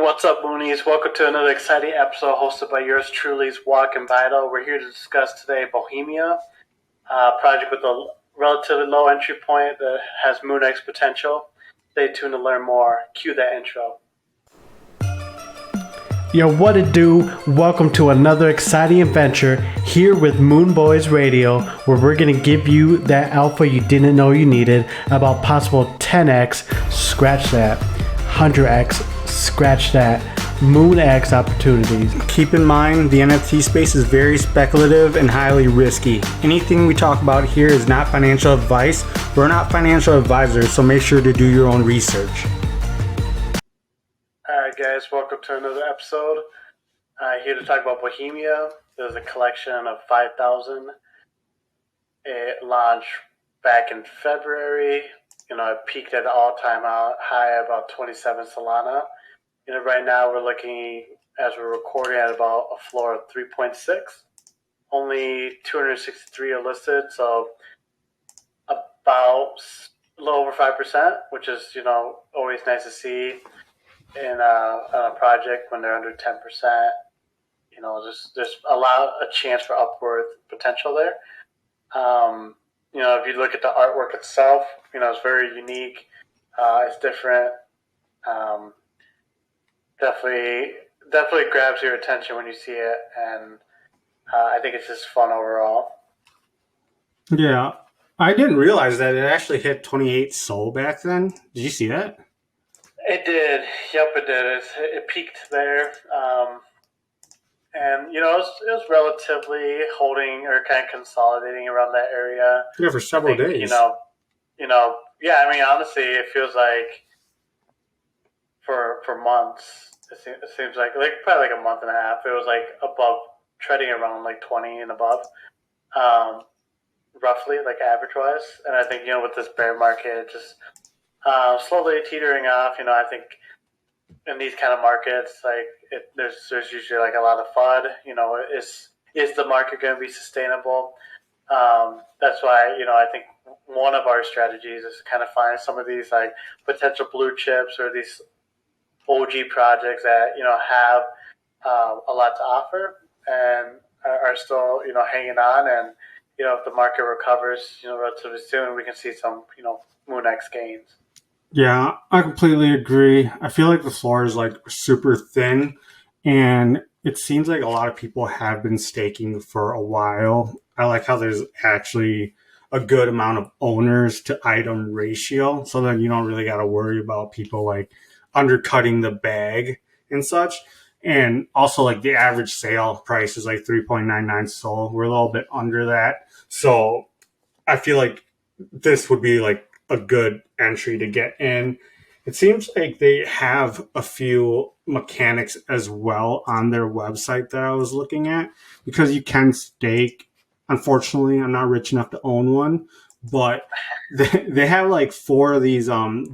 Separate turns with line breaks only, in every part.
what's up, Moonies? Welcome to another exciting episode hosted by yours truly's Walk and Vital. We're here to discuss today Bohemia, a project with a relatively low entry point that has MoonX potential. Stay tuned to learn more. Cue that intro.
Yo, what it do? Welcome to another exciting adventure here with Moon Boys Radio, where we're going to give you that alpha you didn't know you needed about possible 10x, scratch that, 100x, scratch that, MoonX opportunities.
Keep in mind, the NFT space is very speculative and highly risky. Anything we talk about here is not financial advice. We're not financial advisors, so make sure to do your own research.
Alright guys, welcome to another episode. Here to talk about Bohemia. There's a collection of 5,000. It launched back in February. It peaked at an all-time high about 27 Solana. Right now we're looking, as we're recording, at about a floor of 3.6. Only 263 are listed, so about a little over 5%, which is, always nice to see in a project when they're under 10%. There's a chance for upward potential there. If you look at the artwork itself, it's very unique. It's different. Definitely grabs your attention when you see it, and I think it's just fun overall.
Yeah, I didn't realize that it actually hit 28 Sol back then. Did you see that?
It did. Yep, it did. It peaked there. And, it was relatively holding or kind of consolidating around that area.
Yeah, for several days.
Honestly, it feels like for months, it seems like probably like a month and a half, it was like above, treading around like 20 and above, roughly, like average-wise. And I think, with this bear market, just slowly teetering off, I think in these kind of markets, there's usually like a lot of FUD. Is the market going to be sustainable? That's why I think one of our strategies is kind of find some of these like potential blue chips or these OG projects that have a lot to offer and are still hanging on. And if the market recovers relatively soon, we can see some MoonX gains.
Yeah, I completely agree. I feel like the floor is like super thin, and it seems like a lot of people have been staking for a while. I like how there's actually a good amount of owners to item ratio, so that you don't really got to worry about people like undercutting the bag and such. And also, like, the average sale price is like 3.99 Sol. We're a little bit under that, so I feel like this would be like a good entry to get in. It seems like they have a few mechanics as well on their website that I was looking at, because you can stake. Unfortunately, I'm not rich enough to own one, but they have like 4 of these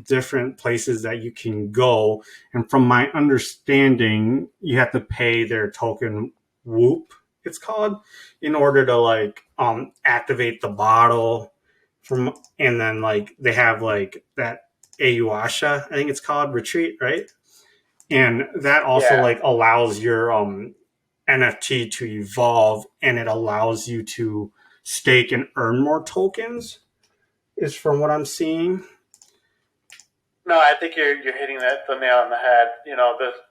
different places that you can go. And from my understanding, you have to pay their token Whoop, it's called, in order to like activate the bottle. And then like they have like that Ayuasha, I think it's called, retreat, right? And that also like allows your NFT to evolve, and it allows you to stake and earn more tokens, is from what I'm seeing.
No, I think you're hitting the nail on the head.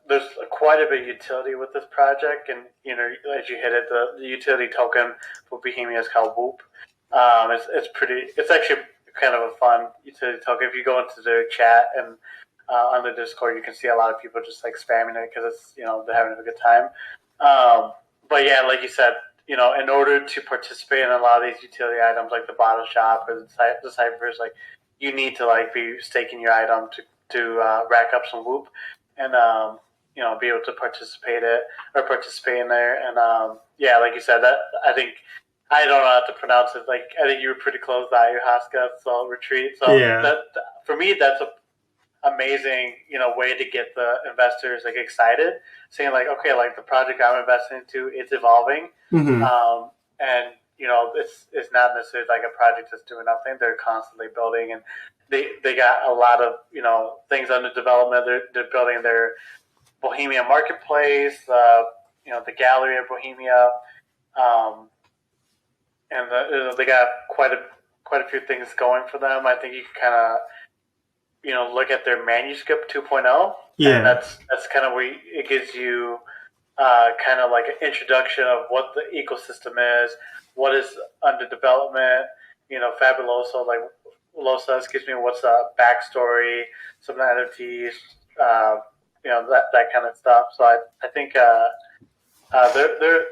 There's quite a bit of utility with this project, and as you hit it, the utility token for Bohemia is called Whoop. It's actually kind of a fun utility token. If you go into their chat and on the Discord, you can see a lot of people just like spamming it because it's they're having a good time. But yeah, like you said, in order to participate in a lot of these utility items, like the bottle shop or the ciphers, like you need to like be staking your item to rack up some Whoop and be able to participate in there. And like you said, that I think. I don't know how to pronounce it. Like, I think you were pretty close to Ayahuasca, so retreat. So that, for me, that's a amazing, way to get the investors like excited, saying like, okay, like the project I'm investing into, it's evolving, and it's not necessarily like a project that's doing nothing. They're constantly building, and they got a lot of things under development. They're building their Bohemia Marketplace, the Gallery of Bohemia, um, and they got quite a few things going for them. I think you can kind of look at their manuscript 2.0, and
Yeah.
that's kind of where it gives you kind of like an introduction of what the ecosystem is, what is under development. Fabuloso, like Losas gives me what's the backstory, some NFTs, that kind of stuff. So I think they're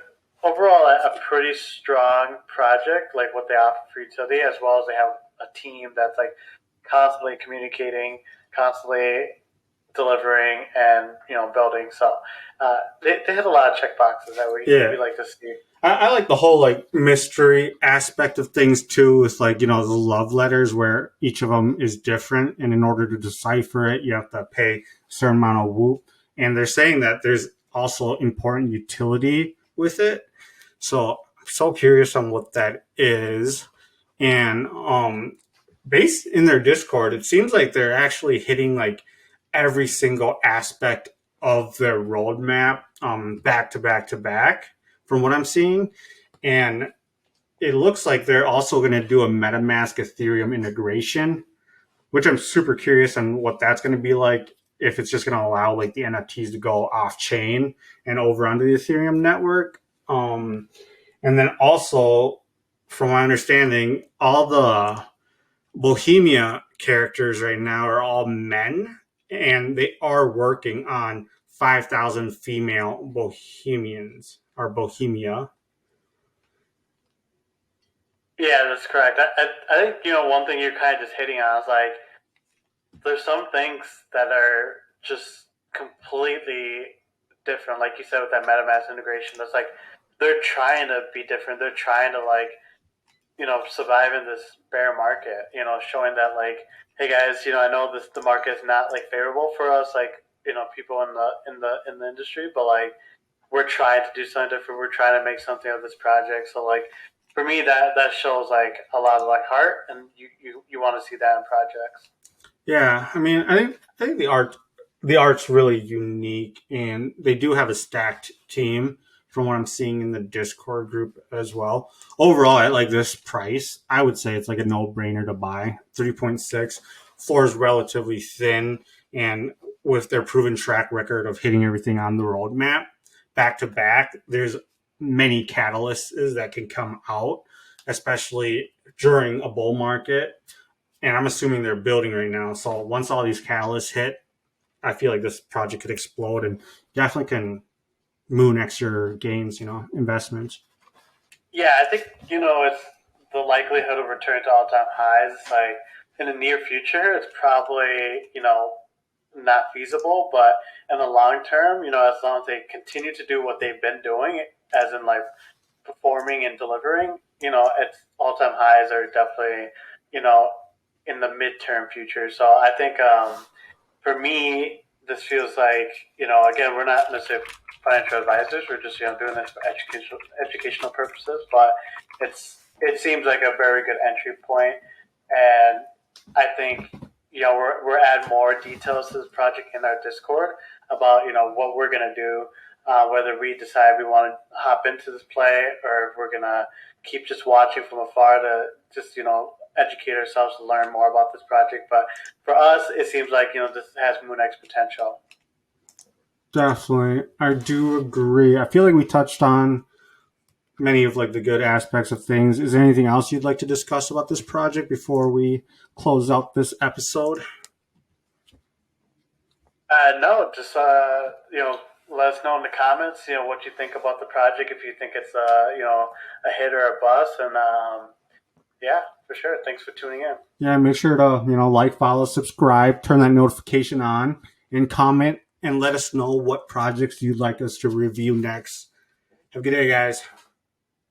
overall a pretty strong project, like what they offer for utility, as well as they have a team that's like constantly communicating, constantly delivering, and building. So they hit a lot of check boxes that we like to see.
I like the whole like mystery aspect of things too. With like the love letters where each of them is different, and in order to decipher it, you have to pay a certain amount of whoop. And they're saying that there's also important utility with it. So I'm so curious on what that is. And based in their Discord, it seems like they're actually hitting like every single aspect of their roadmap back to back to back from what I'm seeing. And it looks like they're also going to do a MetaMask Ethereum integration, which I'm super curious on what that's going to be like. If it's just going to allow like the NFTs to go off chain and over onto the Ethereum network. And then also, from my understanding, all the Bohemia characters right now are all men, and they are working on 5,000 female Bohemians or Bohemia.
Yeah, that's correct. I think one thing you're kind of just hitting on is like there's some things that are just completely different. Like you said with that MetaMask integration, that's like they're trying to be different. They're trying to like survive in this bear market. Showing that like, hey guys, I know the market is not like favorable for us, like people in the industry, but like we're trying to do something different. We're trying to make something of this project. So like for me, that shows like a lot of like heart, and you want to see that in projects.
Yeah, I mean, I think the art's really unique, and they do have a stacked team from what I'm seeing in the Discord group as well. Overall, at like this price, I would say it's like a no-brainer to buy. 3.6 floor is relatively thin, and with their proven track record of hitting everything on the roadmap back to back, there's many catalysts that can come out, especially during a bull market. And I'm assuming they're building right now. So once all these catalysts hit, I feel like this project could explode and definitely can moon extra gains, investments.
Yeah, I think it's the likelihood of return to all-time highs. It's like in the near future, it's probably not feasible, but in the long term, as long as they continue to do what they've been doing, as in like performing and delivering, it's all-time highs are definitely in the midterm future. So I think for me, this feels like again, we're not necessarily financial advisors. We're just doing this for educational purposes. But it seems like a very good entry point, and I think we're adding more details to this project in our Discord about what we're gonna do. Whether we decide we want to hop into this play, or if we're gonna keep just watching from afar to just educate ourselves to learn more about this project. But for us, it seems like this has MoonX potential.
Definitely. I do agree. I feel like we touched on many of like the good aspects of things. Is there anything else you'd like to discuss about this project before we close out this episode?
No, just let us know in the comments what you think about the project, if you think it's a hit or a bust, and yeah, for sure. Thanks for tuning in.
Yeah, make sure to like, follow, subscribe, turn that notification on, and comment and let us know what projects you'd like us to review next. Have a good day, guys.